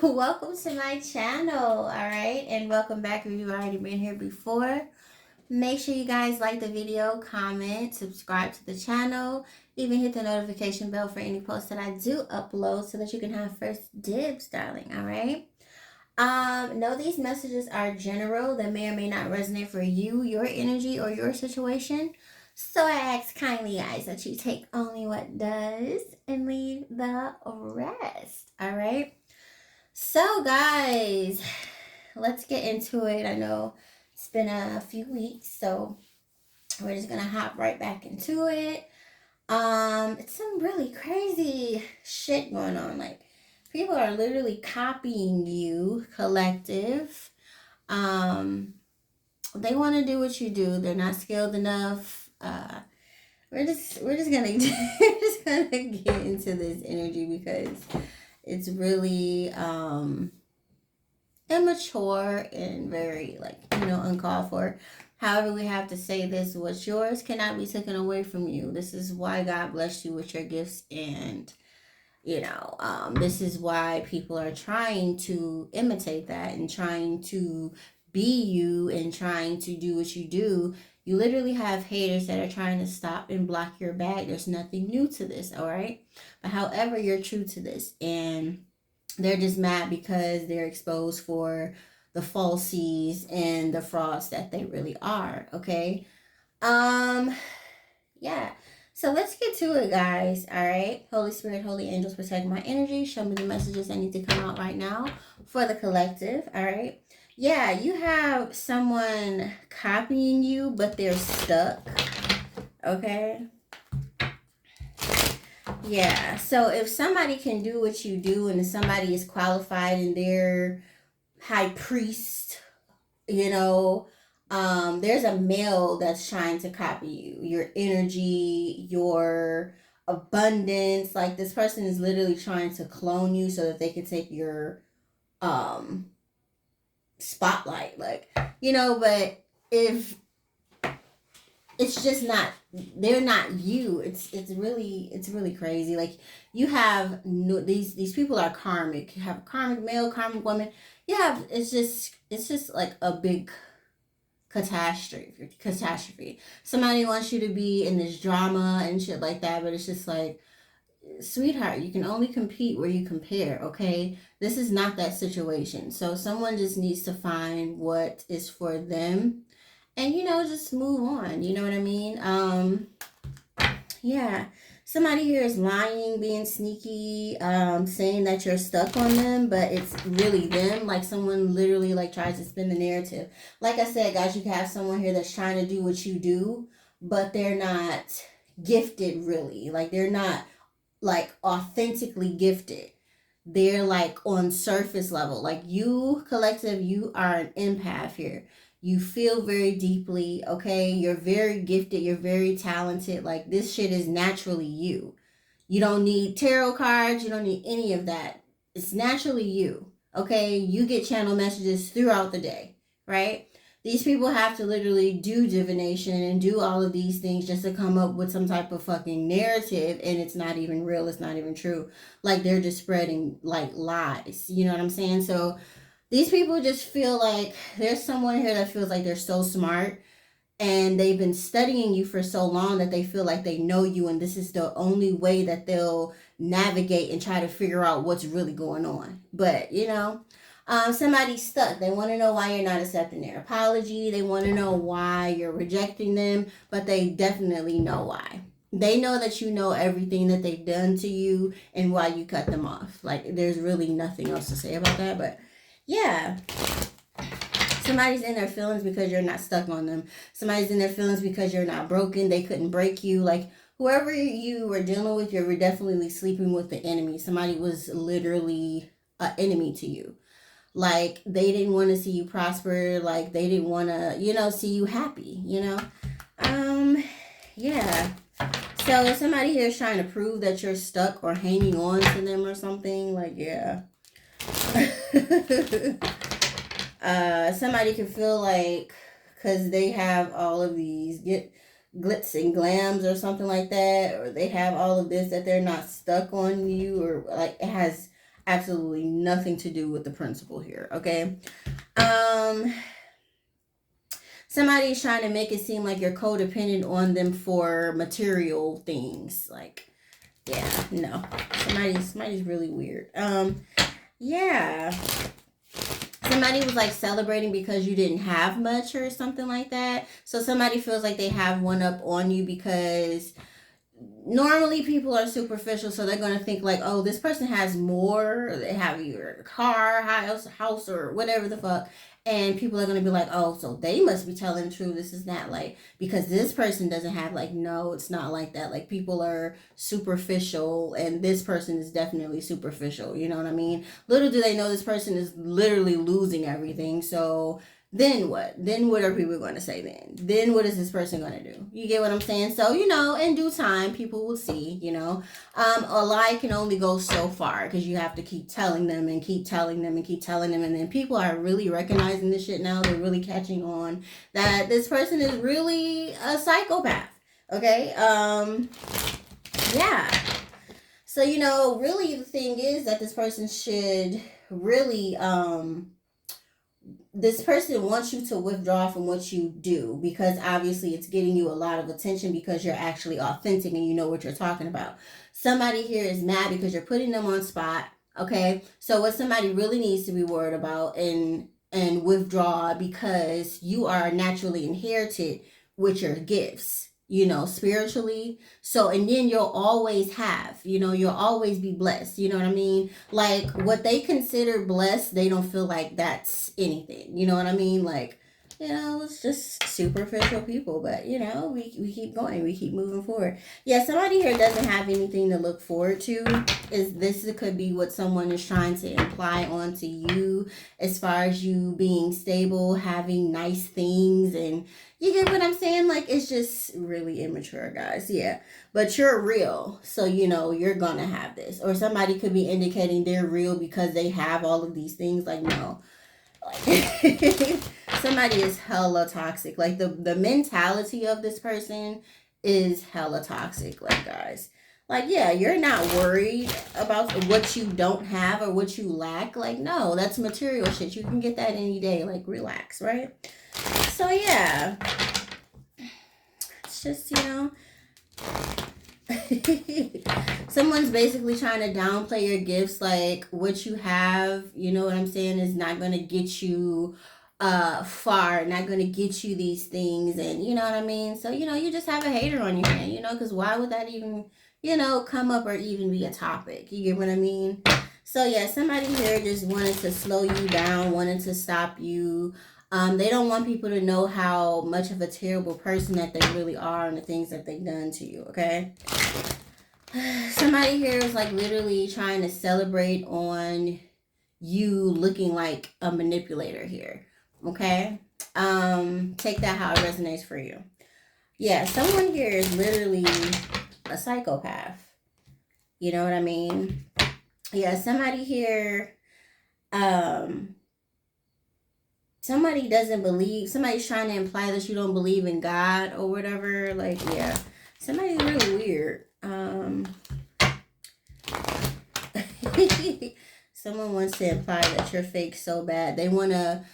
Welcome to my channel, all right? And welcome back if you've already been here before. Make sure you guys like the video, comment, subscribe to the channel, even hit the notification bell for any posts that I do upload so that you can have first dibs, darling, all right? No, these messages are general that may or may not resonate for you, your energy, or your situation. So I ask kindly, guys, that you take only what does and leave the rest, all right? So, guys, let's get into it. I know it's been a few weeks, so we're just gonna hop right back into it. It's some really crazy shit going on. Like, people are literally copying you, collective. They want to do what you do. They're not skilled enough. We're just gonna we're just gonna get into this energy because it's really immature and very, like, uncalled for. However, we have to say this: what's yours cannot be taken away from you. This is why God blessed you with your gifts, and this is why people are trying to imitate that and trying to be you and trying to do what you do. You literally have haters that are trying to stop and block your bag. There's nothing new to this, all right? But however, you're true to this, and they're just mad because they're exposed for the falsies and the frauds that they really are, okay? Yeah. So let's get to it, guys. All right. Holy Spirit, holy angels, protect my energy. Show me the messages that need to come out right now for the collective. All right. Yeah, you have someone copying you, but they're stuck. Okay. Yeah. So if somebody can do what you do and if somebody is qualified and they're high priest, there's a male that's trying to copy you, your energy, your abundance. Like, this person is literally trying to clone you so that they can take your spotlight. Like, but if it's just not, they're not you. It's really crazy. Like, you have these people are karmic. You have a karmic male, karmic woman. It's just like a big catastrophe. Somebody wants you to be in this drama and shit like that, but it's just like, sweetheart, you can only compete where you compare, okay? This is not that situation. So someone just needs to find what is for them and just move on. You know what I mean? Yeah. Somebody here is lying, being sneaky, saying that you're stuck on them, but it's really them. Like, someone literally, like, tries to spin the narrative. Like I said, guys, you can have someone here that's trying to do what you do, but they're not gifted, really. Like, they're not, like, authentically gifted. They're, like, on surface level. Like, you, collective, you are an empath here. You feel very deeply, okay? You're very gifted. You're very talented. Like, this shit is naturally you. You don't need tarot cards. You don't need any of that. It's naturally you, okay? You get channel messages throughout the day, right? These people have to literally do divination and do all of these things just to come up with some type of fucking narrative, and it's not even real. It's not even true. Like, they're just spreading, like, lies. You know what I'm saying? So these people just feel like there's someone here that feels like they're so smart and they've been studying you for so long that they feel like they know you, and this is the only way that they'll navigate and try to figure out what's really going on. But, somebody's stuck. They want to know why you're not accepting their apology. They want to know why you're rejecting them, but they definitely know why. They know that you know everything that they've done to you and why you cut them off. Like, there's really nothing else to say about that, but yeah. Somebody's in their feelings because you're not stuck on them. Somebody's in their feelings because you're not broken. They couldn't break you. Like, whoever you were dealing with, you were definitely sleeping with the enemy. Somebody was literally an enemy to you. Like, they didn't want to see you prosper. Like, they didn't want to, see you happy, Yeah. So if somebody here is trying to prove that you're stuck or hanging on to them or something, like, yeah. Somebody can feel like, because they have all of these glitz and glams or something like that, or they have all of this, that they're not stuck on you, or like it has absolutely nothing to do with the principle here, okay? Um, Somebody's trying to make it seem like you're codependent on them for material things. Like, yeah, no. Somebody's really weird. Yeah. Somebody was like celebrating because you didn't have much or something like that. So somebody feels like they have one up on you because normally people are superficial, so they're going to think like, oh, this person has more, they have your car, house or whatever the fuck, and people are going to be like, oh, so they must be telling the truth. This is not like, because this person doesn't have, like, no, it's not like that. Like, people are superficial and this person is definitely superficial, you know what I mean? Little do they know this person is literally losing everything. So then what? Then what are people going to say then? Then what is this person going to do? You get what I'm saying? So, in due time, people will see. A lie can only go so far because you have to keep telling them and keep telling them and keep telling them. And then people are really recognizing this shit now. They're really catching on that this person is really a psychopath. Okay? Yeah. So, really the thing is that this person should really, this person wants you to withdraw from what you do because obviously it's getting you a lot of attention because you're actually authentic and you know what you're talking about. Somebody here is mad because you're putting them on spot. Okay, so what somebody really needs to be worried about and withdraw because you are naturally inherited with your gifts, spiritually. So, and then you'll always have, you'll always be blessed. You know what I mean? Like, what they consider blessed, they don't feel like that's anything. You know what I mean? Like, it's just superficial people, but we keep going, we keep moving forward. Yeah, somebody here doesn't have anything to look forward to. This could be what someone is trying to imply onto you as far as you being stable, having nice things, and you get what I'm saying? Like, it's just really immature, guys. Yeah. But you're real. So, you're going to have this. Or somebody could be indicating they're real because they have all of these things. Like, no. Like, somebody is hella toxic. Like, the mentality of this person is hella toxic. Like, guys. Like, yeah, you're not worried about what you don't have or what you lack. Like, no, that's material shit. You can get that any day. Like, relax, right? So, yeah. It's just, someone's basically trying to downplay your gifts. Like, what you have, you know what I'm saying, is not going to get you far, not going to get you these things. And you know what I mean? So, you just have a hater on your hand, because why would that even, come up or even be a topic? You get what I mean? So, yeah, somebody here just wanted to slow you down, wanted to stop you. They don't want people to know how much of a terrible person that they really are and the things that they've done to you, okay? Somebody here is like literally trying to celebrate on you looking like a manipulator here, okay? Take that how it resonates for you. Yeah, someone here is literally a psychopath. You know what I mean? Yeah, somebody here, somebody doesn't believe, somebody's trying to imply that you don't believe in God or whatever. Like, yeah, somebody's really weird. Someone wants to imply that you're fake so bad. They wanna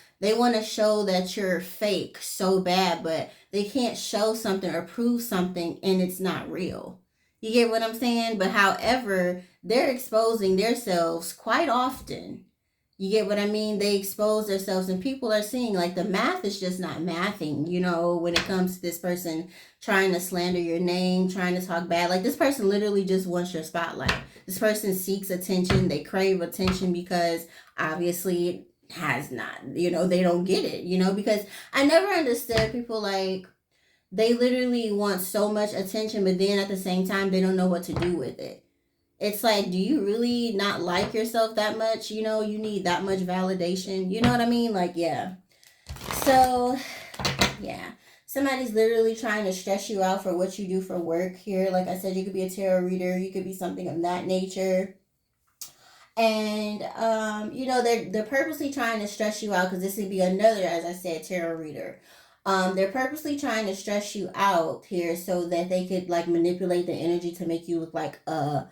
show that you're fake so bad, but they can't show something or prove something and it's not real. You get what I'm saying? But however, they're exposing themselves quite often. You get what I mean? They expose themselves and people are seeing like the math is just not mathing, when it comes to this person trying to slander your name, trying to talk bad. Like, this person literally just wants your spotlight. This person seeks attention. They crave attention because obviously it has not, they don't get it, because I never understood people like, they literally want so much attention, but then at the same time, they don't know what to do with it. It's like, do you really not like yourself that much? You need that much validation. You know what I mean? Like, yeah. So, yeah. Somebody's literally trying to stress you out for what you do for work here. Like I said, you could be a tarot reader. You could be something of that nature. And, they're purposely trying to stress you out because this would be another, as I said, tarot reader. They're purposely trying to stress you out here so that they could, like, manipulate the energy to make you look like a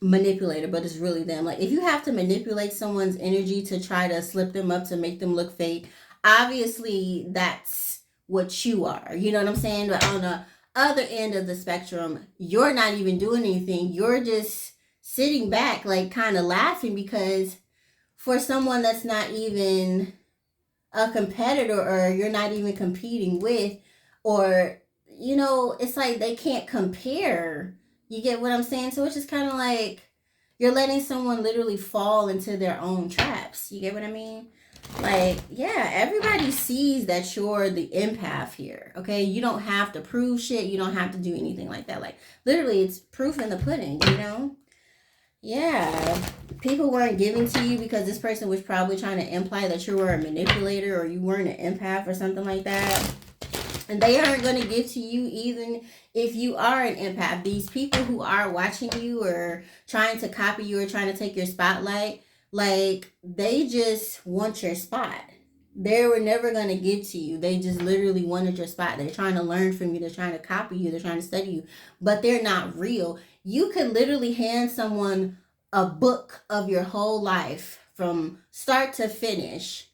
manipulator, but it's really them. Like, if you have to manipulate someone's energy to try to slip them up to make them look fake, obviously that's what you are. You know what I'm saying? But on the other end of the spectrum, you're not even doing anything. You're just sitting back, like kind of laughing, because for someone that's not even a competitor, or you're not even competing with, or it's like they can't compare. You get what I'm saying? So it's just kind of like you're letting someone literally fall into their own traps. You get what I mean? Like, yeah, everybody sees that you're the empath here. Okay, you don't have to prove shit. You don't have to do anything like that. Like, literally, it's proof in the pudding. Yeah, people weren't giving to you because this person was probably trying to imply that you were a manipulator or you weren't an empath or something like that. And they aren't going to give to you even if you are an empath. These people who are watching you or trying to copy you or trying to take your spotlight, like, they just want your spot. They were never going to give to you. They just literally wanted your spot. They're trying to learn from you. They're trying to copy you. They're trying to study you. But they're not real. You could literally hand someone a book of your whole life from start to finish,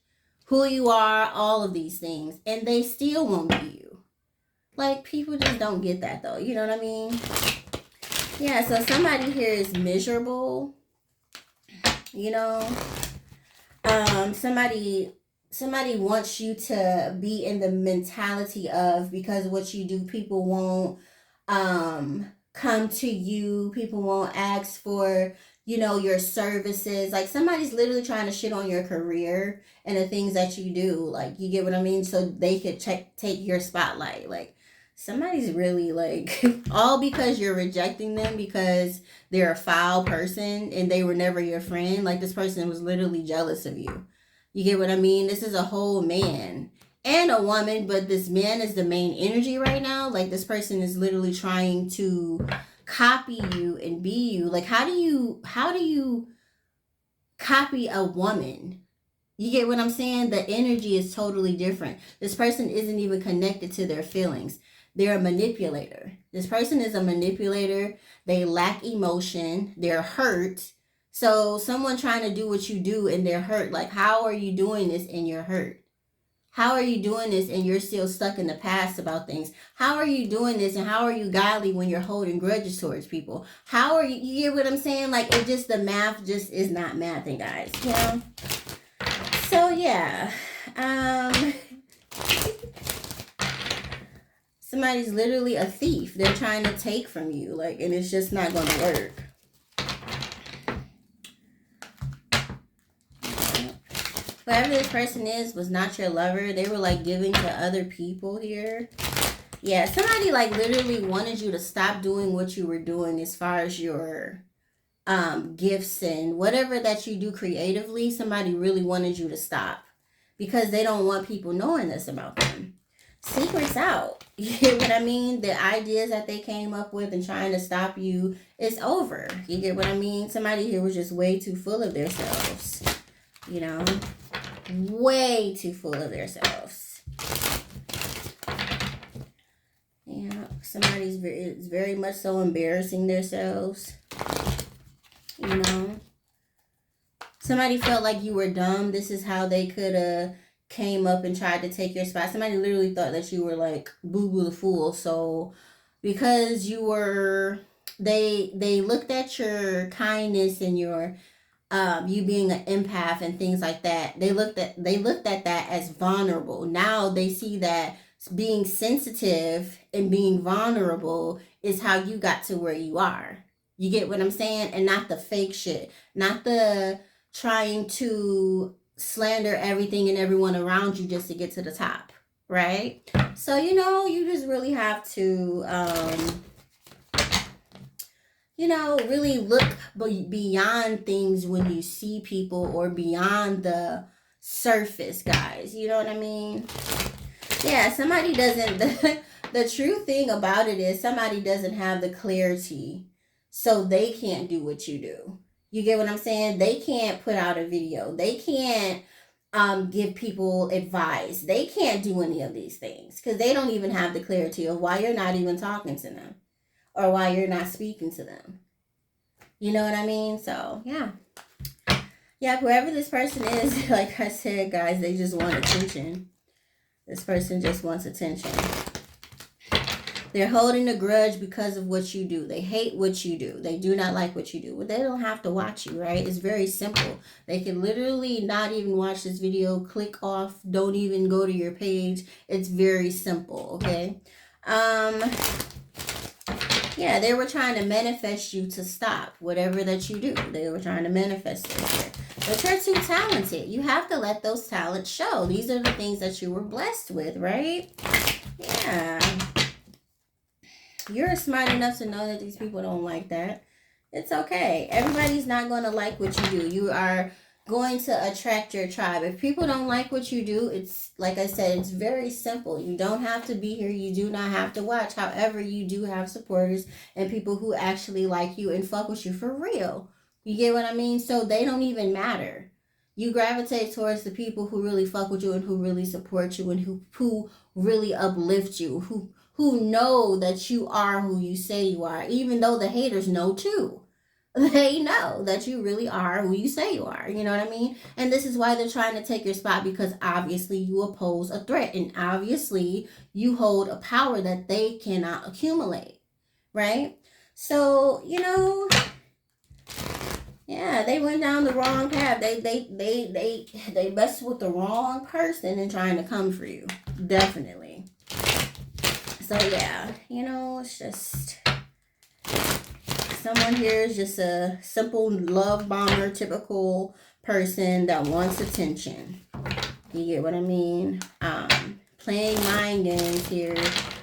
who you are, all of these things, and they still won't be you. Like, people just don't get that, though. You know what I mean? Yeah, so somebody here is miserable. You know, somebody wants you to be in the mentality of, because of what you do, people won't come to you. People won't ask for your services. Like, somebody's literally trying to shit on your career and the things that you do. Like, you get what I mean? So they could take your spotlight. Like, somebody's really like all because you're rejecting them because they're a foul person and they were never your friend. Like, this person was literally jealous of you. You get what I mean? This is a whole man and a woman, but this man is the main energy right now. Like, this person is literally trying to copy you and be you. Like, how do you copy a woman? You get what I'm saying? The energy is totally different. This person isn't even connected to their feelings. They're a manipulator. This person is a manipulator. They lack emotion. They're hurt. So someone trying to do what you do and they're hurt. Like, how are you doing this and you're hurt? How are you doing this and you're still stuck in the past about things? How are you doing this and how are you godly when you're holding grudges towards people? How are you get what I'm saying? Like, it just, the math just is not mathing, guys. So yeah. Somebody's literally a thief. They're trying to take from you, like, and it's just not going to work. Whoever this person is was not your lover. They were like giving to other people here. Yeah, somebody like literally wanted you to stop doing what you were doing as far as your gifts and whatever that you do creatively. Somebody really wanted you to stop because they don't want people knowing this about them. Secrets out. You get what I mean? The ideas that they came up with and trying to stop you, it's over. You get what I mean? Somebody here was just way too full of themselves. Way too full of themselves. Yeah, somebody's very much so embarrassing themselves. Somebody felt like you were dumb. This is how they could have came up and tried to take your spot. Somebody literally thought that you were like Boo Boo the Fool. So because you were, they looked at your kindness and your you being an empath and things like that. They looked at that as vulnerable. Now they see that being sensitive and being vulnerable is how you got to where you are. You get what I'm saying? And not the fake shit. Not the trying to slander everything and everyone around you just to get to the top. Right? So, you just really have to really look beyond things when you see people or beyond the surface, guys. You know what I mean? Yeah, somebody doesn't, the true thing about it is somebody doesn't have the clarity, so they can't do what you do. You get what I'm saying? They can't put out a video. They can't give people advice. They can't do any of these things because they don't even have the clarity of why you're not even talking to them or why you're not speaking to them. You know what I mean? So, yeah. Yeah, whoever this person is, like I said, guys, they just want attention. This person just wants attention. They're holding a grudge because of what you do. They hate what you do. They do not like what you do. Well, they don't have to watch you, right? It's very simple. They can literally not even watch this video, click off, don't even go to your page. It's very simple, okay? Yeah, they were trying to manifest you to stop whatever that you do. They were trying to manifest it here. But you're too talented. You have to let those talents show. These are the things that you were blessed with, right? Yeah. You're smart enough to know that these people don't like that. It's okay. Everybody's not going to like what you do. You are going to attract your tribe. If people don't like what you do, it's like I said, it's very simple. You don't have to be here. You do not have to watch. However, you do have supporters and people who actually like you and fuck with you for real. You get what I mean? So they don't even matter. You gravitate towards the people who really fuck with you and who really support you and who really uplift you, who know that you are who you say you are, even though the haters know too. They know that you really are who you say you are. You know what I mean? And this is why they're trying to take your spot, because obviously you oppose a threat and obviously you hold a power that they cannot accumulate, right? So, you know, yeah, they went down the wrong path. They messed with the wrong person and trying to come for you. Definitely. So yeah, you know, it's just someone here is just a simple love bomber, typical person that wants attention. You get what I mean? Playing mind games here,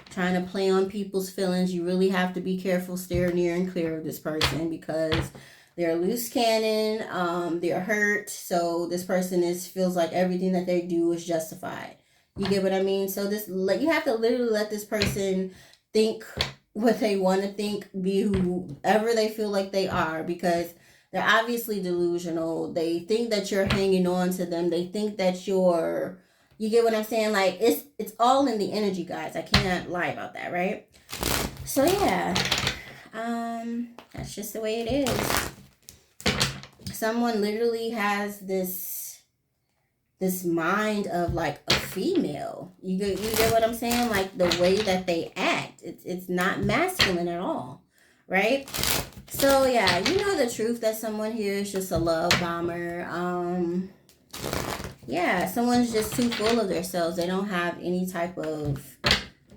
trying to play on people's feelings. You really have to be careful, steer near and clear of this person because they're loose cannon. They're hurt. So this person feels like everything that they do is justified. You get what I mean? So you have to literally let this person think what they want to think, be whoever they feel like they are, because they're obviously delusional. They think that you're hanging on to them. They think that you get what I'm saying? Like it's all in the energy, guys. I can't lie about that, right? So yeah, that's just the way it is. Someone literally has this mind of like a female. You get what I'm saying? Like the way that they act, it's not masculine at all, right? So yeah, you know the truth that someone here is just a love bomber. Yeah, someone's just too full of themselves. They don't have any type of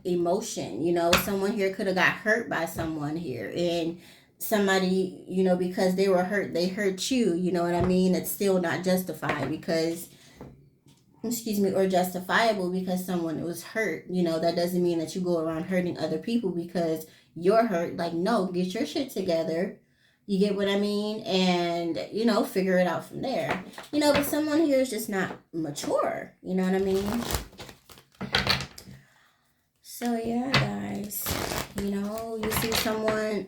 emotion. You know, someone here could have got hurt by someone here, and somebody, you know, because they were hurt, they hurt you. You know what I mean? It's still not justified because or justifiable because someone was hurt. You know, that doesn't mean that you go around hurting other people because you're hurt. Like, no, get your shit together. You get what I mean? And, you know, figure it out from there. You know, but someone here is just not mature. You know what I mean? So, yeah, guys. You know, you see someone,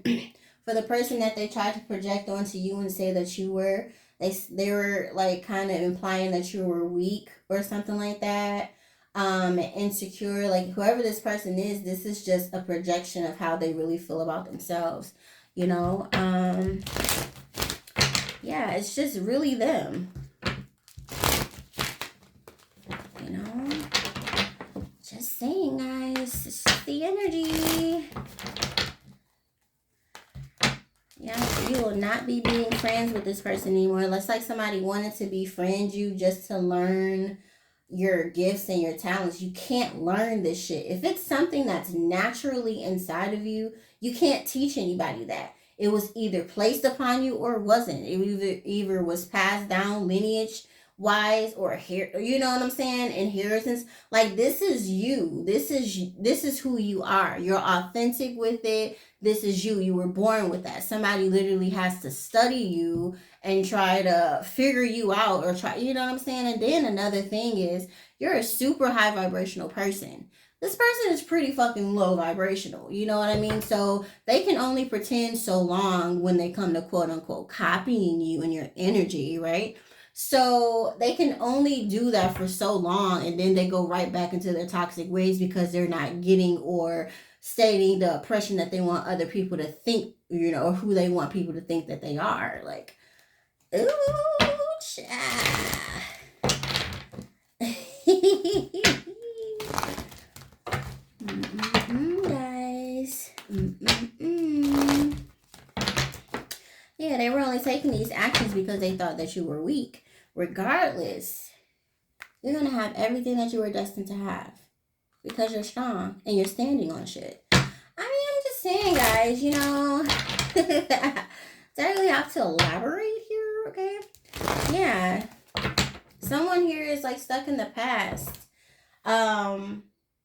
for the person that they tried to project onto you and say that you were, they were like kind of implying that you were weak or something like that, insecure. Like whoever this person is, this is just a projection of how they really feel about themselves, you know. Yeah, it's just really them, you know. Just saying, guys, it's just the energy. Yeah, you will not be being friends with this person anymore. Unless like somebody wanted to befriend you just to learn your gifts and your talents. You can't learn this shit. If it's something that's naturally inside of you, you can't teach anybody that. It was either placed upon you or it wasn't. It either was passed down lineage wise or here, you know what I'm saying? Inheritance. Like this is you. This is who you are. You're authentic with it. This is you. You were born with that. Somebody literally has to study you and try to figure you out or try, you know what I'm saying? And then another thing is you're a super high vibrational person. This person is pretty fucking low vibrational. You know what I mean? So they can only pretend so long when they come to quote unquote copying you and your energy, right? So they can only do that for so long and then they go right back into their toxic ways because they're not getting or stating the oppression that they want other people to think, you know, or who they want people to think that they are. Like, ooh, child. Guys. Yeah, they were only taking these actions because they thought that you were weak. Regardless, you're going to have everything that you were destined to have because you're strong and you're standing on shit. I mean, I'm just saying, guys, you know, do I really have to elaborate here, okay? Yeah. Someone here is like stuck in the past.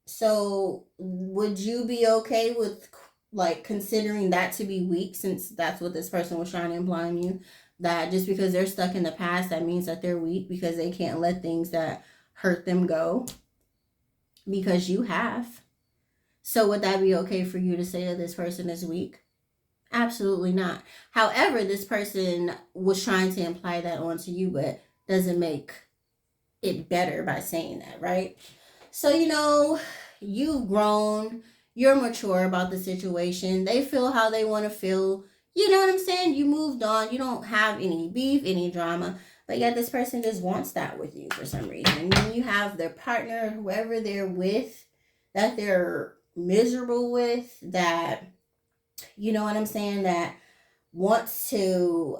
So would you be okay with like considering that to be weak, since that's what this person was trying to imply on you, that just because they're stuck in the past, that means that they're weak because they can't let things that hurt them go, because you have. So would that be okay for you to say that this person is weak? Absolutely not. However, this person was trying to imply that onto you, but doesn't make it better by saying that, right? So, you know, you've grown, you're mature about the situation. They feel how they want to feel. You know what I'm saying? You moved on. You don't have any beef, any drama. But yet this person just wants that with you for some reason. And you have their partner, whoever they're with, that they're miserable with, that, you know what I'm saying, that wants to,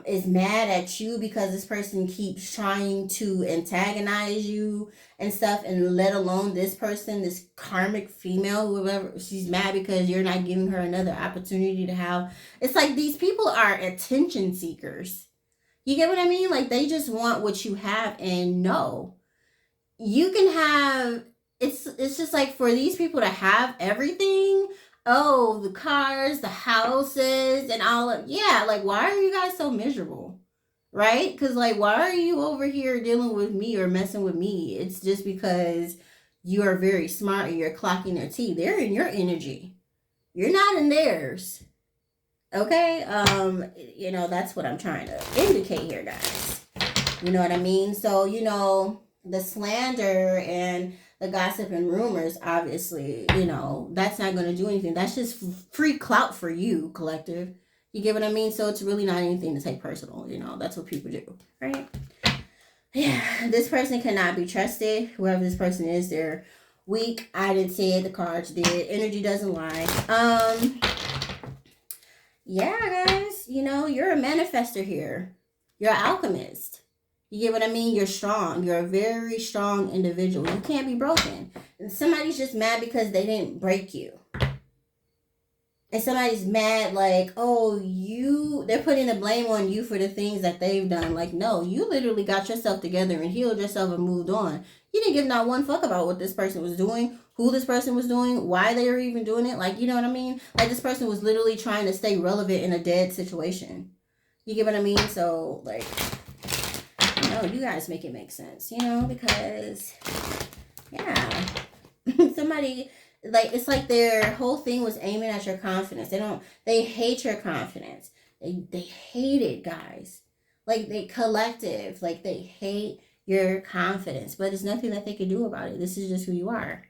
is mad at you because this person keeps trying to antagonize you and stuff, and let alone this person, this karmic female, whoever, she's mad because you're not giving her another opportunity to have. It's like these people are attention seekers. You get what I mean? Like, they just want what you have, and no, you can have, it's just like, for these people to have everything, oh, the cars, the houses, and all of, yeah, like, why are you guys so miserable? Right? Because, like, why are you over here dealing with me or messing with me? It's just because you are very smart and you're clocking their tea. They're in your energy. You're not in theirs. Okay? You know, that's what I'm trying to indicate here, guys. You know what I mean? So, you know, the slander and the gossip and rumors, obviously, you know, that's not going to do anything. That's just free clout for you, collective. You get what I mean? So it's really not anything to take personal. You know, that's what people do, right? Yeah, this person cannot be trusted. Whoever this person is, they're weak. I didn't say it. The cards did. Energy doesn't lie. Yeah, guys, you know, you're a manifester here. You're an alchemist. You get what I mean? You're strong. You're a very strong individual. You can't be broken. And somebody's just mad because they didn't break you. And somebody's mad like, oh, they're putting the blame on you for the things that they've done. Like, no, you literally got yourself together and healed yourself and moved on. You didn't give not one fuck about what this person was doing, who this person was doing, why they were even doing it. Like, you know what I mean? Like, this person was literally trying to stay relevant in a dead situation. You get what I mean? So, like, no, you guys make it make sense, you know, because, yeah, somebody, like, it's like their whole thing was aiming at your confidence. They hate your confidence. They hate it, guys. Like, they collective, like, they hate your confidence, but there's nothing that they can do about it. This is just who you are.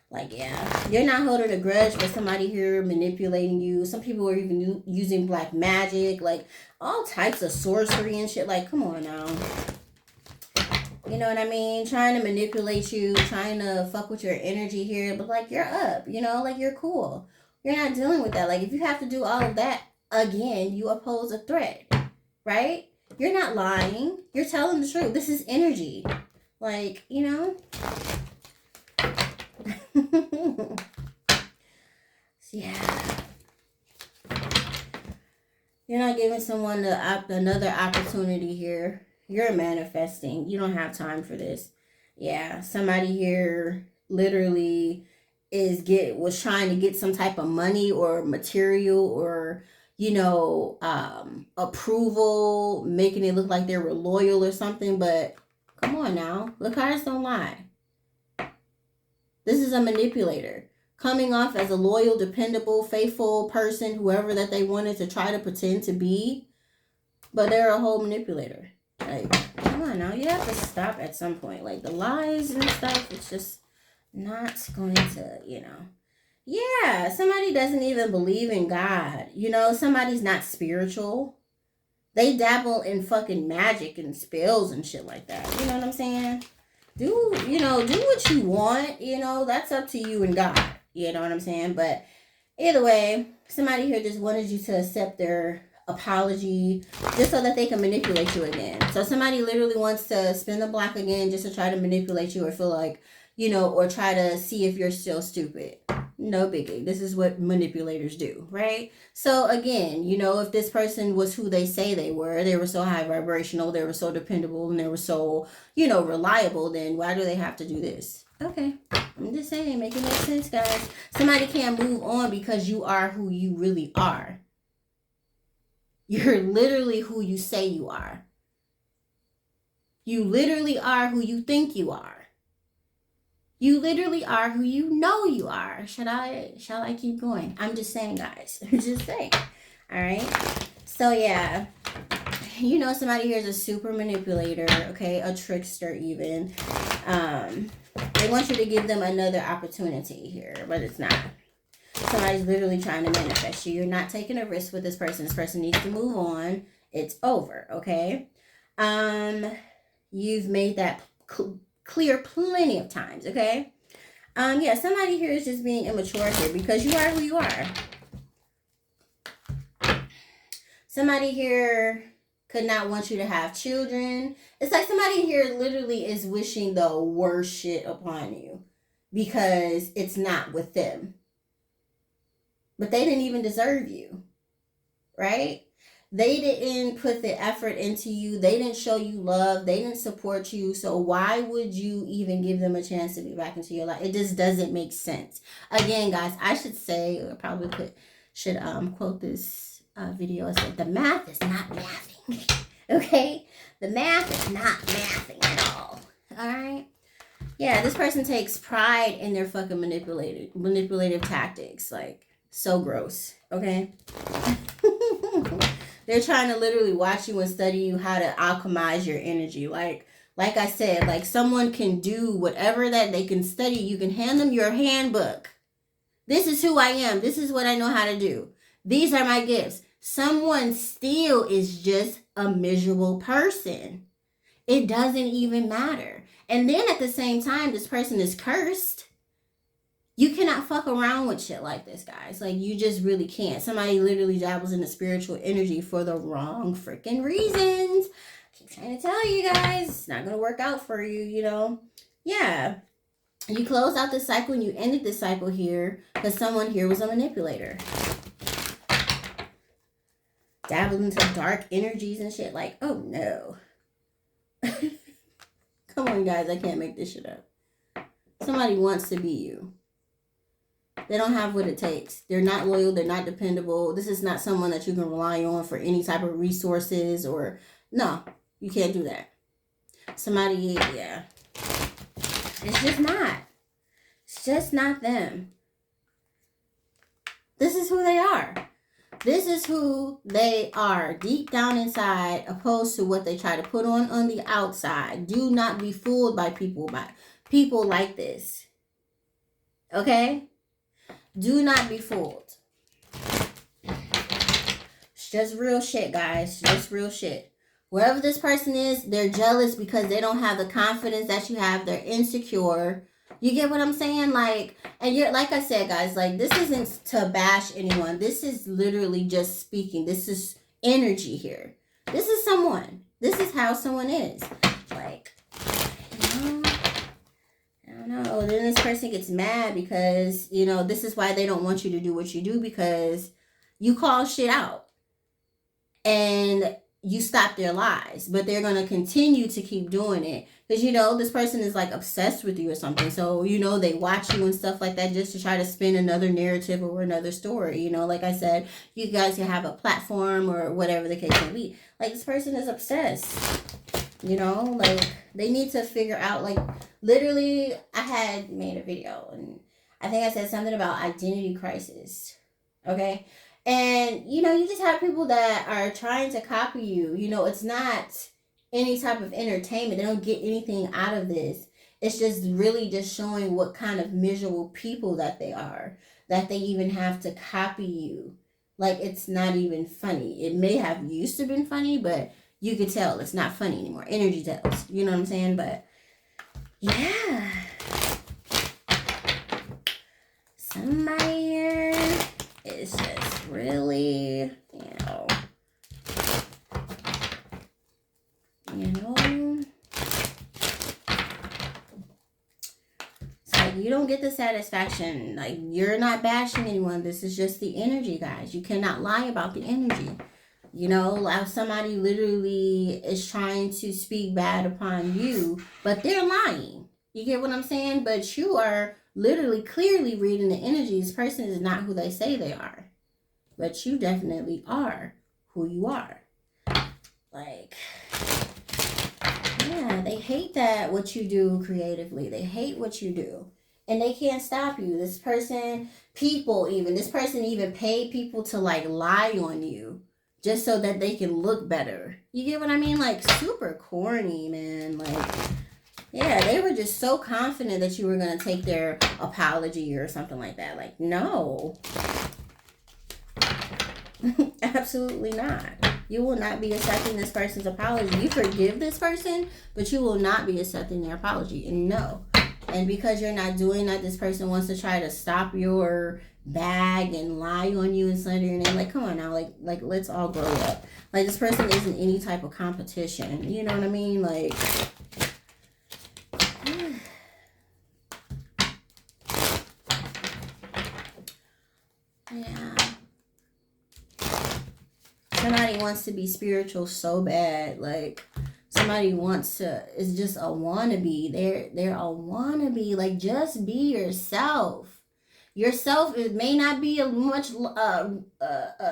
Like, yeah, you're not holding a grudge for somebody here manipulating you. Some people are even using black magic, like, all types of sorcery and shit. Like, come on now. You know what I mean? Trying to manipulate you, trying to fuck with your energy here, but like, you're up, you know, like, you're cool. You're not dealing with that. Like, if you have to do all of that again, you oppose a threat, right? You're not lying. You're telling the truth. This is energy. Like, you know? Yeah. You're not giving someone another opportunity here. You're manifesting. You don't have time for this. Yeah, somebody here literally was trying to get some type of money or material or, you know, approval, making it look like they were loyal or something. But come on now, the cards don't lie. This is a manipulator coming off as a loyal, dependable, faithful person, whoever that they wanted to try to pretend to be, but they're a whole manipulator. Like, come on now, you have to stop at some point. Like, the lies and stuff, it's just not going to, you know. Yeah, somebody doesn't even believe in God. You know, somebody's not spiritual. They dabble in fucking magic and spells and shit like that. You know what I'm saying? Do what you want. That's up to you and God. You know what I'm saying? But either way, somebody here just wanted you to accept their apology just so that they can manipulate you again. So somebody literally wants to spin the block again just to try to manipulate you or feel like, or try to see if you're still stupid. No biggie. This is what manipulators do, right? So again, if this person was who they say they were so high vibrational, they were so dependable, and they were so, reliable, then why do they have to do this? Okay. I'm just saying, make it make sense, guys. Somebody can't move on because you are who you really are. You're literally who you say you are. You literally are who you think you are. You literally are who you know you are. Shall I keep going? I'm just saying, guys. I'm just saying. All right. So yeah, somebody here is a super manipulator. Okay, a trickster even. They want you to give them another opportunity here, but it's not. Somebody's literally trying to manifest you. You're not taking a risk with this person. This person needs to move on. It's over. Okay. You've made that clear plenty of times, okay? Yeah, somebody here is just being immature here because you are who you are. Somebody here could not want you to have children. It's like somebody here literally is wishing the worst shit upon you because it's not with them. But they didn't even deserve you, right? They didn't put the effort into you. They didn't show you love. They didn't support you. So why would you even give them a chance to be back into your life? It just doesn't make sense. Again, guys, I should say, or probably should quote this video. I said, the math is not mathing. Okay? The math is not mathing at all. All right? Yeah, this person takes pride in their fucking manipulative tactics. Like, so gross. Okay? They're trying to literally watch you and study you how to alchemize your energy. Like I said, like someone can do whatever that they can study. You can hand them your handbook. This is who I am. This is what I know how to do. These are my gifts. Someone still is just a miserable person. It doesn't even matter. And then at the same time, this person is cursed. You cannot fuck around with shit like this, guys. Like, you just really can't. Somebody literally dabbles in the spiritual energy for the wrong freaking reasons. I keep trying to tell you guys, it's not going to work out for you, Yeah. You closed out this cycle and you ended this cycle here because someone here was a manipulator. Dabbled into dark energies and shit. Like, oh no. Come on, guys. I can't make this shit up. Somebody wants to be you. They don't have what it takes. They're not loyal. They're not dependable. This is not someone that you can rely on for any type of resources or... No, you can't do that. Somebody, yeah. It's just not. It's just not them. This is who they are. This is who they are deep down inside, opposed to what they try to put on the outside. Do not be fooled by people like this. Okay? Do not be fooled. It's just real shit, guys. Just real shit. Wherever this person is, they're jealous because they don't have the confidence that you have. They're insecure. You get what I'm saying? Like, and you're, like I said, guys, like, this isn't to bash anyone. This is literally just speaking. This is energy here. This is someone. This is how someone is. Like, I don't know. Then this person gets mad because, this is why they don't want you to do what you do, because you call shit out and you stop their lies, but they're going to continue to keep doing it because, this person is like obsessed with you or something. So, they watch you and stuff like that just to try to spin another narrative or another story. Like I said, you guys can have a platform or whatever the case may be. Like, this person is obsessed. Like, they need to figure out, like, literally, I had made a video, and I think I said something about identity crisis, okay? And, you just have people that are trying to copy you. It's not any type of entertainment. They don't get anything out of this. It's just really just showing what kind of miserable people that they are. that they even have to copy you. Like, it's not even funny. It may have used to been funny, but you could tell it's not funny anymore. Energy tells. You know what I'm saying? But yeah. Somebody here is just really, it's like you don't get the satisfaction. Like, you're not bashing anyone. This is just the energy, guys. You cannot lie about the energy. Like somebody literally is trying to speak bad upon you, but they're lying. You get what I'm saying? But you are literally clearly reading the energy. This person is not who they say they are, but you definitely are who you are. Like, yeah, they hate that what you do creatively. They hate what you do, and they can't stop you. This person even paid people to like lie on you just so that they can look better. You get what I mean? Like, super corny, man. Like, yeah, they were just so confident that you were going to take their apology or something like that. Like, no. Absolutely not. You will not be accepting this person's apology. You forgive this person, but you will not be accepting their apology. And no. And because you're not doing that, this person wants to try to stop your bag and lie on you and slander your name. Like, come on now. Like let's all grow up. Like, this person isn't any type of competition. You know what I mean? Like, yeah. Somebody wants to be spiritual so bad. Like, somebody is just a wannabe. They're a wannabe. Like, just be yourself. Yourself, it may not be a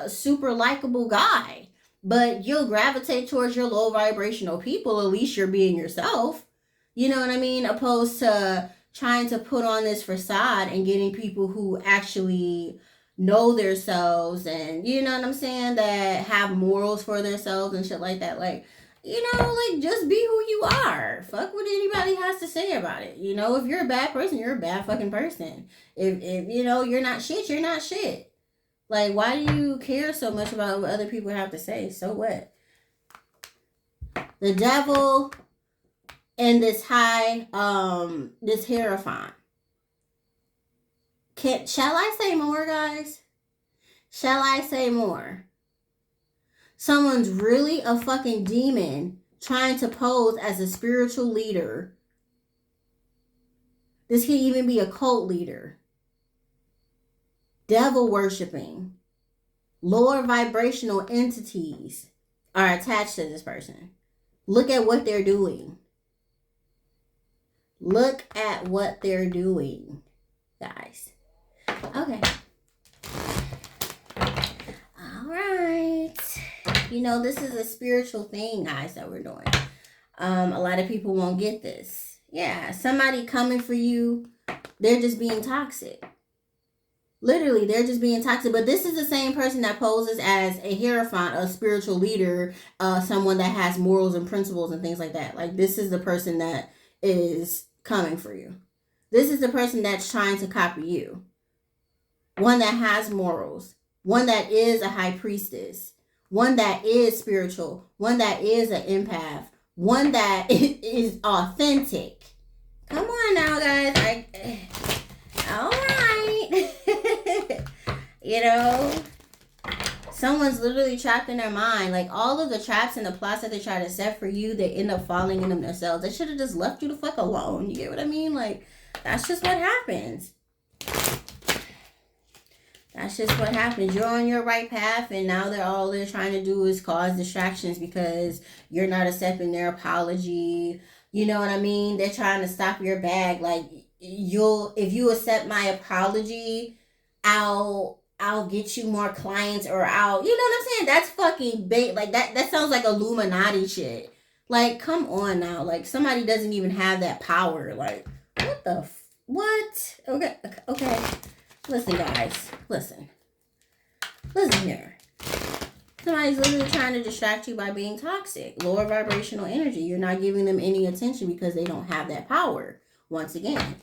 super likable guy, but you'll gravitate towards your low vibrational people. At least you're being yourself. You know what I mean? Opposed to trying to put on this facade and getting people who actually know themselves and, you know what I'm saying, that have morals for themselves and shit like that. Like, like, just be who you are. Fuck what anybody has to say about it. If you're a bad person, you're a bad fucking person. If you're not shit, you're not shit. Like, why do you care so much about what other people have to say? So what? The devil and this this Hierophant. Shall I say more, guys? Shall I say more? Someone's really a fucking demon trying to pose as a spiritual leader. This could even be a cult leader. Devil worshiping. Lower vibrational entities are attached to this person. Look at what they're doing. Look at what they're doing, guys. Okay. All right. This is a spiritual thing, guys, that we're doing. A lot of people won't get this. Yeah, somebody coming for you, they're just being toxic. Literally, they're just being toxic. But this is the same person that poses as a Hierophant, a spiritual leader, someone that has morals and principles and things like that. Like, this is the person that is coming for you. This is the person that's trying to copy you. One that has morals. One that is a high priestess. One that is spiritual. One that is an empath. One that is authentic. Come on now, guys. All right. Someone's literally trapped in their mind. Like, all of the traps and the plots that they try to set for you, they end up falling in them themselves. They should have just left you the fuck alone. You get what I mean? Like, that's just what happens. That's just what happens. You're on your right path, and now all they're trying to do is cause distractions because you're not accepting their apology. You know what I mean? They're trying to stop your bag. Like, if you accept my apology, I'll get you more clients, or you know what I'm saying? That's fucking bait. Like, that sounds like Illuminati shit. Like, come on now. Like, somebody doesn't even have that power. Like, what? Okay. Listen, guys. Listen here. Somebody's literally trying to distract you by being toxic. Lower vibrational energy. You're not giving them any attention because they don't have that power. Once again.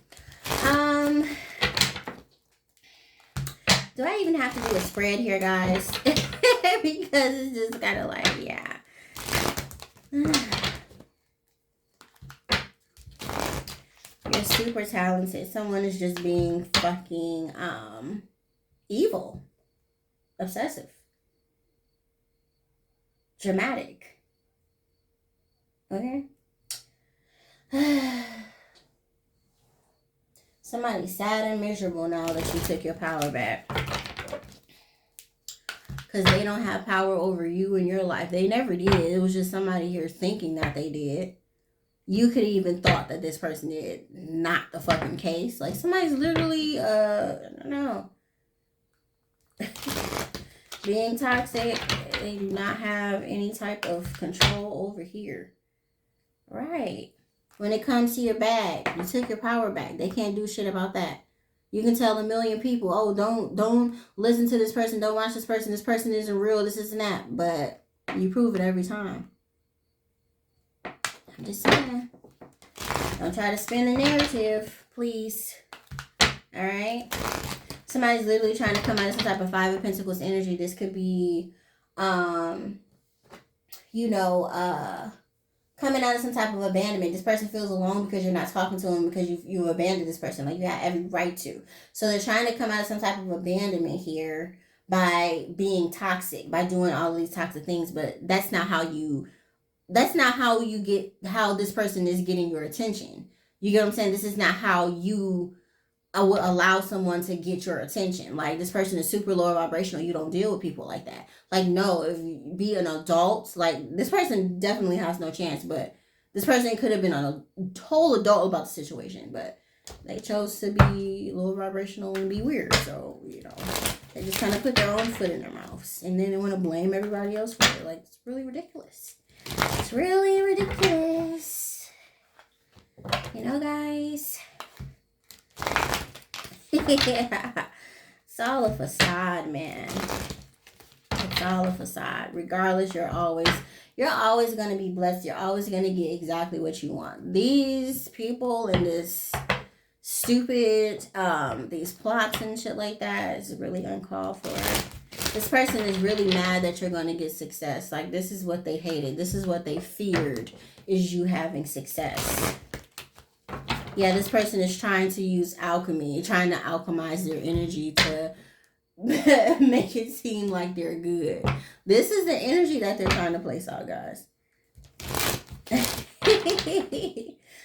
Do I even have to do a spread here, guys? Because it's just kind of like, yeah. You're super talented. Someone is just being fucking evil, obsessive, dramatic. Okay? Somebody's sad and miserable now that you took your power back. Because they don't have power over you in your life. They never did. It was just somebody here thinking that they did. You could even thought that this person did. Not the fucking case. Like, somebody's literally, I don't know. Being toxic. They do not have any type of control over here. Right. When it comes to your bag, you took your power back. They can't do shit about that. You can tell a million people, oh, don't listen to this person, don't watch this person isn't real, this isn't that. But you prove it every time. I'm just saying. Don't try to spin the narrative, please. Alright? Somebody's literally trying to come out of some type of Five of Pentacles energy. This could be, coming out of some type of abandonment. This person feels alone because you're not talking to them because you abandoned this person. Like, you have every right to. So they're trying to come out of some type of abandonment here by being toxic, by doing all of these toxic things. But that's not how you get, how this person is getting your attention. You get what I'm saying? This is not how you would allow someone to get your attention. Like, this person is super low vibrational. You don't deal with people like that. Like, no, if you be an adult, like, this person definitely has no chance. But this person could have been a whole adult about the situation. But they chose to be low vibrational and be weird. So, they just kind of put their own foot in their mouths. And then they want to blame everybody else for it. Like, it's really ridiculous. It's really ridiculous. Guys. Yeah. It's all a facade, man. It's all a facade. Regardless, you're always going to be blessed. You're always going to get exactly what you want. These people in this stupid, these plots and shit like that is really uncalled for. This person is really mad that you're going to get success. Like, this is what they hated. This is what they feared, is you having success. Yeah, this person is trying to use alchemy, trying to alchemize their energy to make it seem like they're good. This is the energy that they're trying to place out, guys.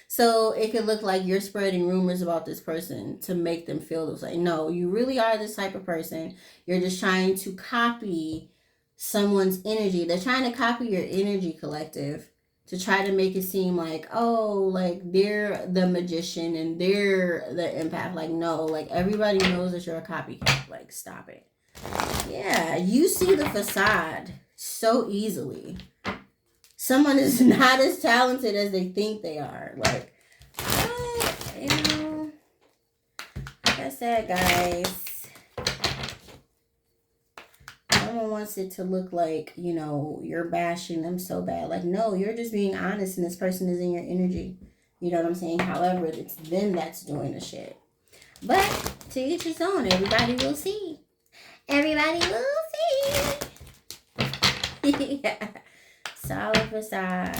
So it could look like you're spreading rumors about this person to make them feel this way. No, you really are this type of person. You're just trying to copy someone's energy. They're trying to copy your energy, collective, to try to make it seem like, oh, like, they're the magician and they're the empath. Like, no, like, everybody knows that you're a copycat. Like, stop it. Yeah, you see the facade so easily. Someone is not as talented as they think they are. Like, like I said, guys, someone wants it to look like, you're bashing them so bad. Like, no, you're just being honest and this person is in your energy. You know what I'm saying? However, it's them that's doing the shit. But to each his own. Everybody will see. Everybody will see. Yeah. Solid facade.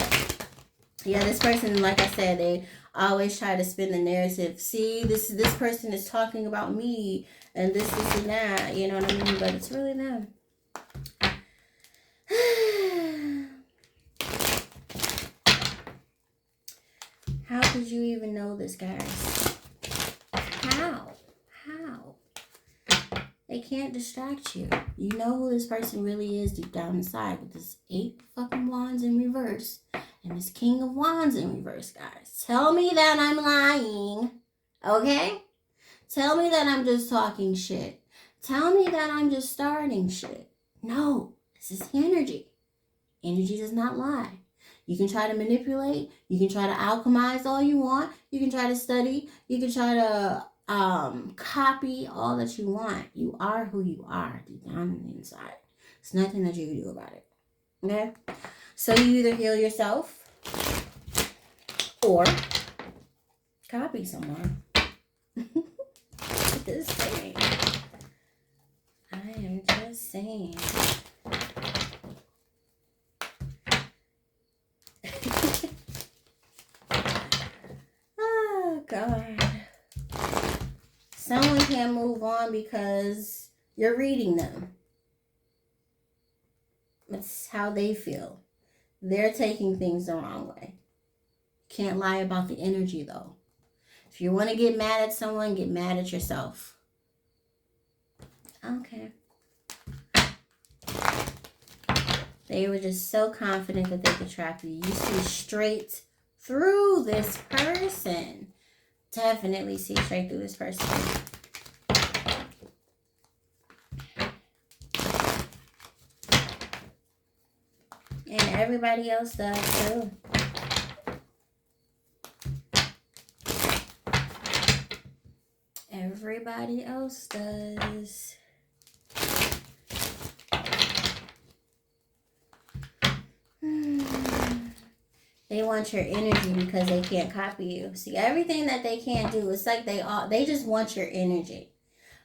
Yeah, this person, like I said, they always try to spin the narrative. See, this person is talking about me and this and that. You know what I mean? But it's really them. How could you even know this, guys? How? They can't distract you. You know who this person really is deep down inside with this 8 fucking wands in reverse and this King of Wands in reverse, guys. Tell me that I'm lying, okay? Tell me that I'm just talking shit. Tell me that I'm just starting shit. No, this is energy. Energy does not lie. You can try to manipulate. You can try to alchemize all you want. You can try to study. You can try to copy all that you want. You are who you are deep down on the inside. There's nothing that you can do about it. Okay? So you either heal yourself or copy someone. This thing. am just saying. Oh, God. Someone can't move on because you're reading them. It's how they feel. They're taking things the wrong way. Can't lie about the energy, though. If you want to get mad at someone, get mad at yourself. Okay. They were just so confident that they could trap you. You see straight through this person. Definitely see straight through this person. And everybody else does too. Everybody else does. They want your energy because they can't copy you. See, everything that they can't do, it's like they just want your energy.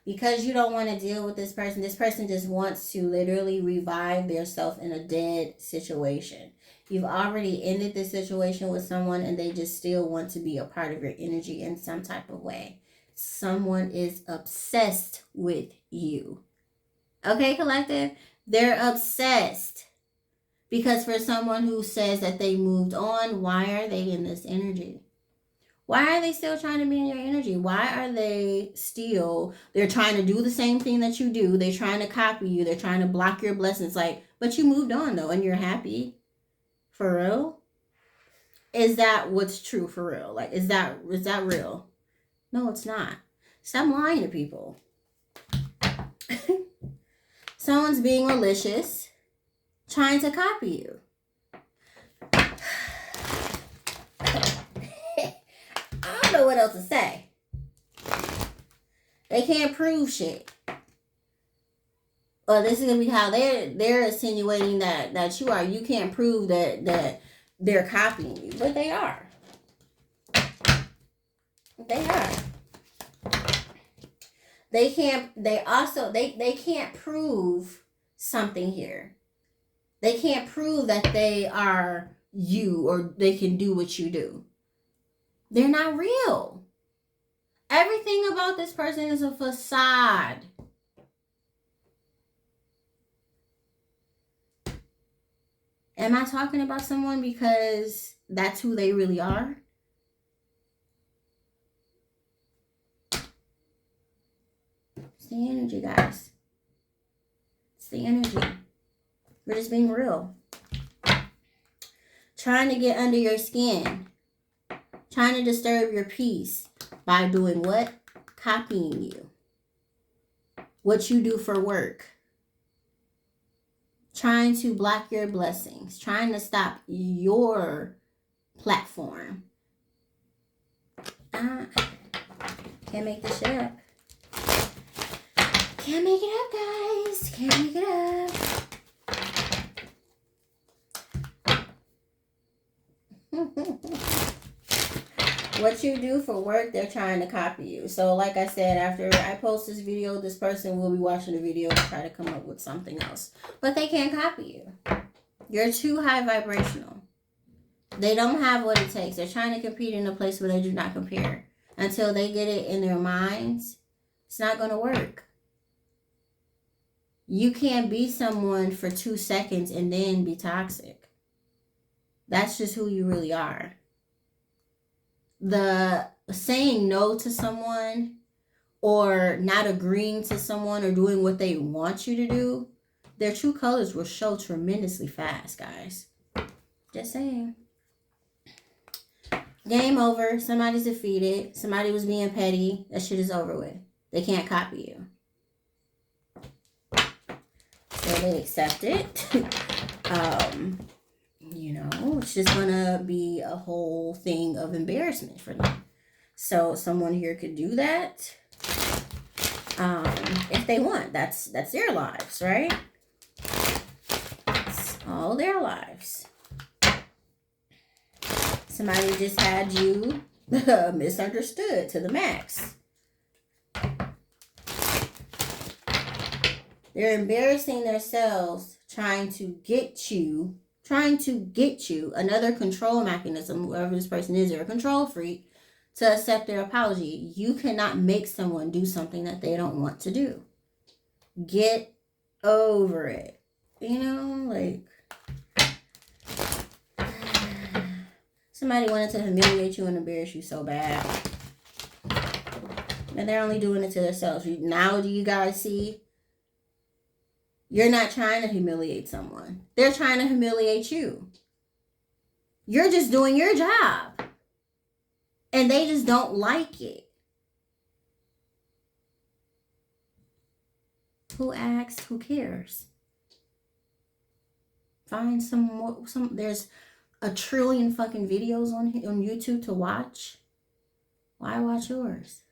Because you don't want to deal with this person just wants to literally revive themselves in a dead situation. You've already ended this situation with someone and they just still want to be a part of your energy in some type of way. Someone is obsessed with you. Okay, collective? They're obsessed. Because for someone who says that they moved on, why are they in this energy? Why are they still trying to be in your energy? Why are they still, they're trying to do the same thing that you do. They're trying to copy you. They're trying to block your blessings. Like, but you moved on though and you're happy. For real? Is that what's true for real? Like, is that real? No, it's not. Stop lying to people. Someone's being malicious, trying to copy you. I don't know what else to say. They can't prove shit. Well, this is gonna be how they're insinuating that you are. You can't prove that they're copying you, but they are. They are. They can't. They can't prove something here. They can't prove that they are you or they can do what you do. They're not real. Everything about this person is a facade. Am I talking about someone because that's who they really are? It's the energy, guys. It's the energy. We're just being real. Trying to get under your skin. Trying to disturb your peace by doing what? Copying you. What you do for work. Trying to block your blessings. Trying to stop your platform. Can't make this shit up. Can't make it up, guys. Can't make it up. What you do for work, they're trying to copy you. So like I said, after I post this video, this person will be watching the video to try to come up with something else. But they can't copy you. You're too high vibrational. They don't have what it takes. They're trying to compete in a place where they do not compare. Until they get it in their minds, it's not going to work. You can't be someone for 2 seconds and then be toxic. That's just who you really are. The saying no to someone or not agreeing to someone or doing what they want you to do, their true colors will show tremendously fast, guys. Just saying. Game over. Somebody's defeated. Somebody was being petty. That shit is over with. They can't copy you. So they accept it. You know, it's just gonna be a whole thing of embarrassment for them. So someone here could do that if they want. That's their lives, right? It's all their lives. Somebody just had you misunderstood to the max. They're embarrassing themselves trying to get you, another control mechanism, whoever this person is, they're a control freak, to accept their apology. You cannot make someone do something that they don't want to do. Get over it. You know, like, somebody wanted to humiliate you and embarrass you so bad. And they're only doing it to themselves. Now do you guys see? You're not trying to humiliate someone. They're trying to humiliate you. You're just doing your job. And they just don't like it. Who asks? Who cares? Find some more. There's a trillion fucking videos on YouTube to watch. Why watch yours?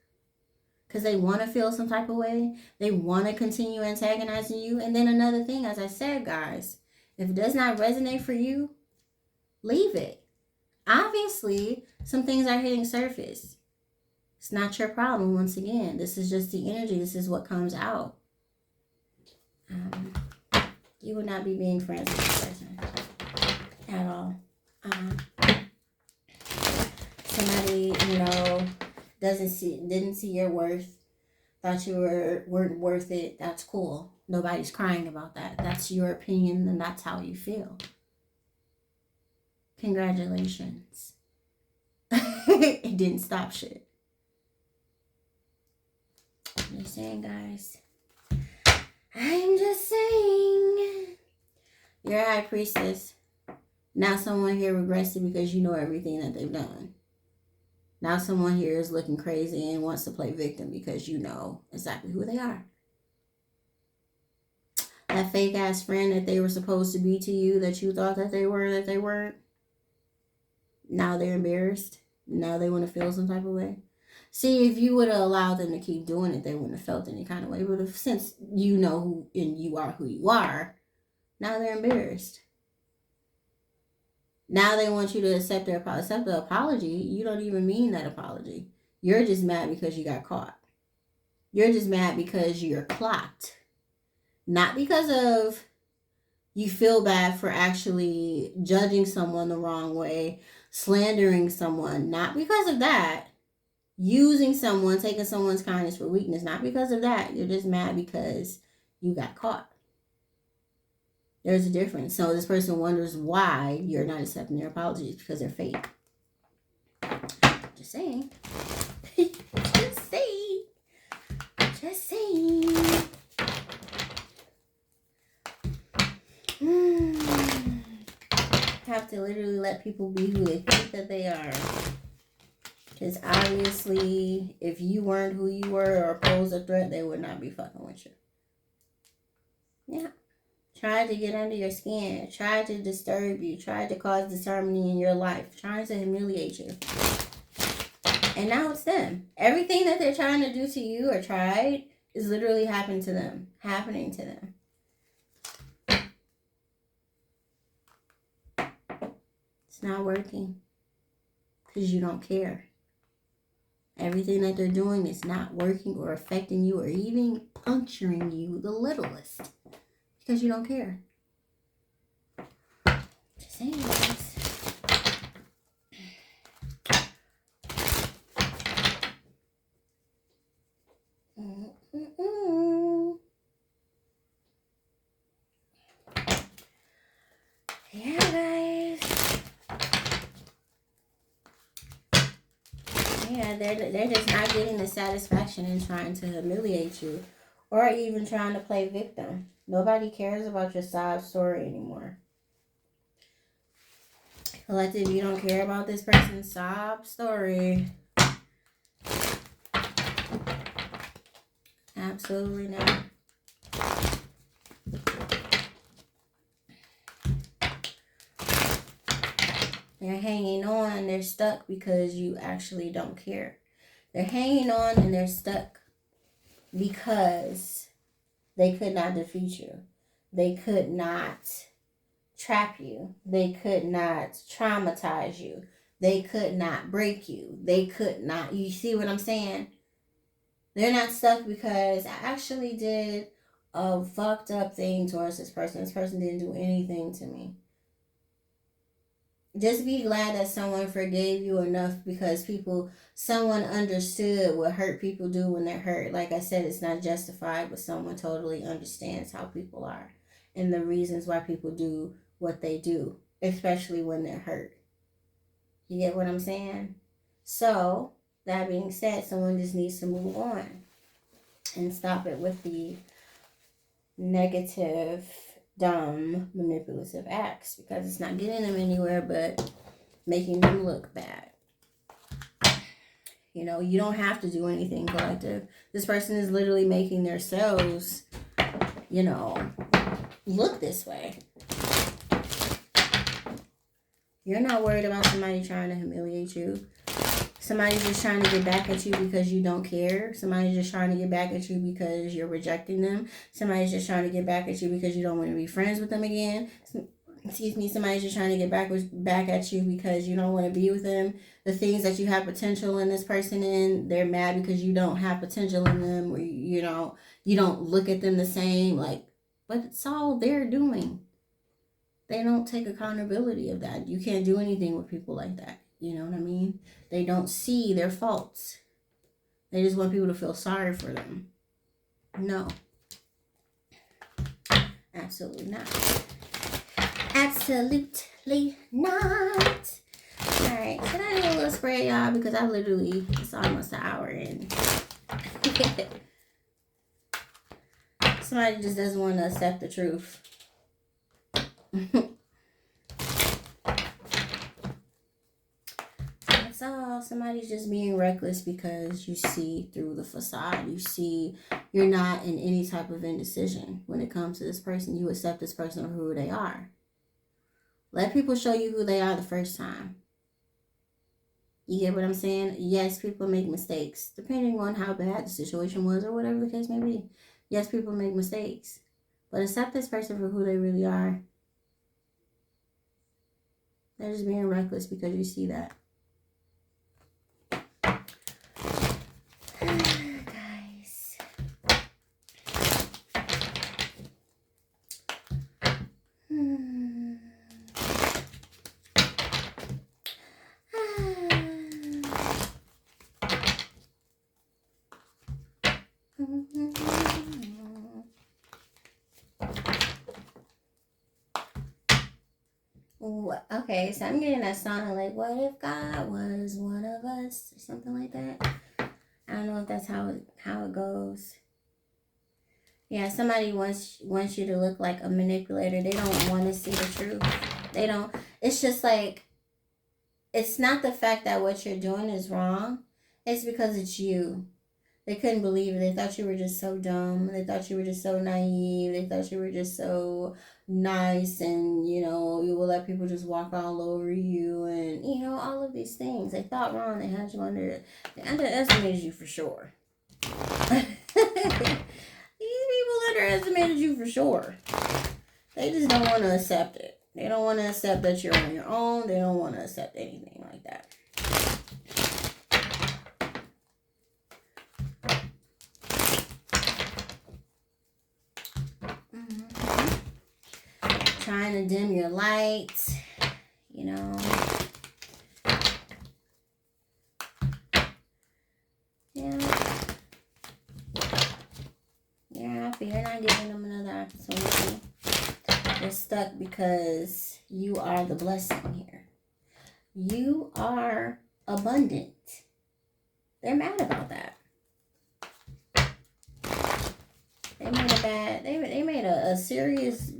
Because they want to feel some type of way. They want to continue antagonizing you. And then another thing, as I said, guys, if it does not resonate for you, leave it. Obviously, some things are hitting surface. It's not your problem, once again. This is just the energy. This is what comes out. You would not be being friends with this person at all. Somebody, didn't see your worth, thought you weren't worth it. That's cool. Nobody's crying about that. That's your opinion, and that's how you feel. Congratulations. It didn't stop shit. I'm just saying, guys. I'm just saying. You're a high priestess. Now someone here regrets it because you know everything that they've done. Now someone here is looking crazy and wants to play victim because you know exactly who they are. That fake ass friend that they were supposed to be to you, that you thought that they were, that they weren't. Now they're embarrassed. Now they want to feel some type of way. See, if you would have allowed them to keep doing it, they wouldn't have felt any kind of way. But since you know who and you are who you are, now they're embarrassed. Now they want you to accept the apology. You don't even mean that apology. You're just mad because you got caught. You're just mad because you're clocked. Not because of you feel bad for actually judging someone the wrong way, slandering someone. Not because of that. Using someone, taking someone's kindness for weakness. Not because of that. You're just mad because you got caught. There's a difference. So this person wonders why you're not accepting their apologies, because they're fake. Just saying. Just saying. Just saying. Have to literally let people be who they think that they are. Because obviously, if you weren't who you were or posed a threat, they would not be fucking with you. Yeah. Tried to get under your skin, tried to disturb you, tried to cause disharmony in your life, trying to humiliate you. And now it's them. Everything that they're trying to do to you or tried is literally happening to them. It's not working because you don't care. Everything that they're doing is not working or affecting you or even puncturing you the littlest. Because you don't care. Just saying, guys. Yeah, guys. Yeah, they're just not getting the satisfaction in trying to humiliate you or even trying to play victim. Nobody cares about your sob story anymore. Collective, you don't care about this person's sob story. Absolutely not. They're hanging on, they're stuck because you actually don't care. They're hanging on and they're stuck because they could not defeat you. They could not trap you. They could not traumatize you. They could not break you. They could not. You see what I'm saying? They're not stuck because I actually did a fucked up thing towards this person. This person didn't do anything to me. Just be glad that someone forgave you enough, because someone understood what hurt people do when they're hurt. Like I said, it's not justified, but someone totally understands how people are and the reasons why people do what they do, especially when they're hurt. You get what I'm saying? So, that being said, someone just needs to move on and stop it with the negative, dumb, manipulative acts, because it's not getting them anywhere but making them look bad. You know, you don't have to do anything, collective. This person is literally making themselves, you know, look this way. You're not worried about somebody trying to humiliate you. Somebody's just trying to get back at you because you don't care. Somebody's just trying to get back at you because you're rejecting them. Somebody's just trying to get back at you because you don't want to be friends with them again. Excuse me. Somebody's just trying to get back at you because you don't want to be with them. The things that you have potential in this person in, they're mad because you don't have potential in them, or you don't look at them the same. Like, but it's all they're doing. They don't take accountability of that. You can't do anything with people like that. You know what I mean? They don't see their faults. They just want people to feel sorry for them. No. Absolutely not. Absolutely not. Alright, can I do a little spray, y'all? Because it's almost an hour in. Somebody just doesn't want to accept the truth. That's all. Somebody's just being reckless because you see through the facade. You see you're not in any type of indecision when it comes to this person. You accept this person for who they are. Let people show you who they are the first time. You get what I'm saying? Yes, people make mistakes, depending on how bad the situation was or whatever the case may be. Yes, people make mistakes. But accept this person for who they really are. They're just being reckless because you see that. Guys. Okay, so I'm getting that song like, what if God was one of us, or something like that. I don't know if that's how it goes. Yeah, somebody wants you to look like a manipulator. They don't want to see the truth. They don't. It's just like, it's not the fact that what you're doing is wrong. It's because it's you. They couldn't believe it. They thought you were just so dumb. They thought you were just so naive. They thought you were just so nice, and you will let people just walk all over you, and all of these things. They thought wrong. They had you they underestimated you for sure. These people underestimated you for sure. They just don't want to accept it. They don't want to accept that you're on your own. They don't want to accept anything like that. Trying to dim your light, Yeah, you're not giving them another opportunity. They're stuck because you are the blessing here. You are abundant. They're mad about that.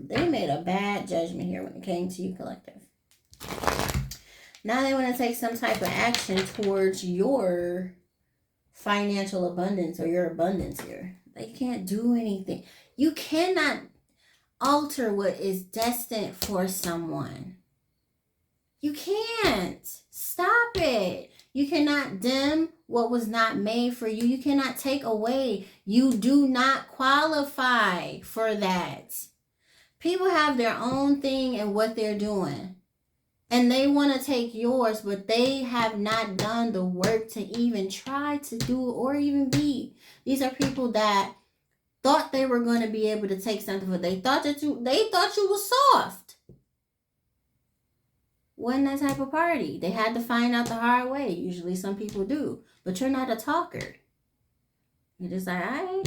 They made a bad judgment here when it came to you, collective. Now they want to take some type of action towards your financial abundance or your abundance here. They can't do anything. You cannot alter what is destined for someone. You can't. Stop it. You cannot dim what was not made for you. You cannot take away. You do not qualify for that. People have their own thing and what they're doing. And they want to take yours, but they have not done the work to even try to do or even be. These are people that thought they were going to be able to take something for. They thought you was soft. Wasn't that type of party. They had to find out the hard way. Usually some people do. But you're not a talker. You're just like, all right,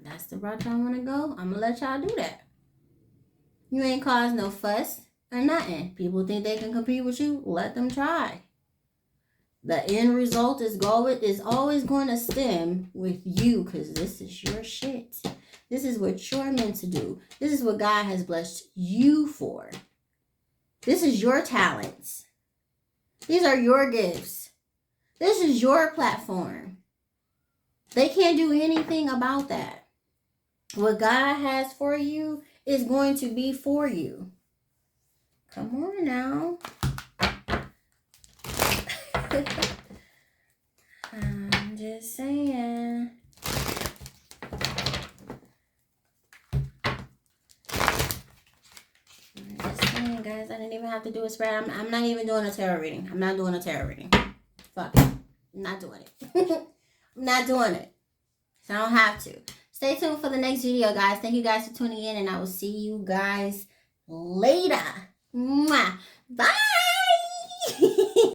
that's the route y'all want to go. I'm going to let y'all do that. You ain't caused no fuss or nothing. People think they can compete with you. Let them try. The end result is always going to stem with you, because this is your shit. This is what you're meant to do. This is what God has blessed you for. This is your talents. These are your gifts. This is your platform. They can't do anything about that. What God has for you is going to be for you. Come on now. I'm just saying. Guys, I didn't even have to do a spread. I'm not even doing a tarot reading. I'm not doing a tarot reading. Fuck it. I'm not doing it. I'm not doing it. So I don't have to. Stay tuned for the next video, guys. Thank you guys for tuning in, and I will see you guys later. Mwah. Bye.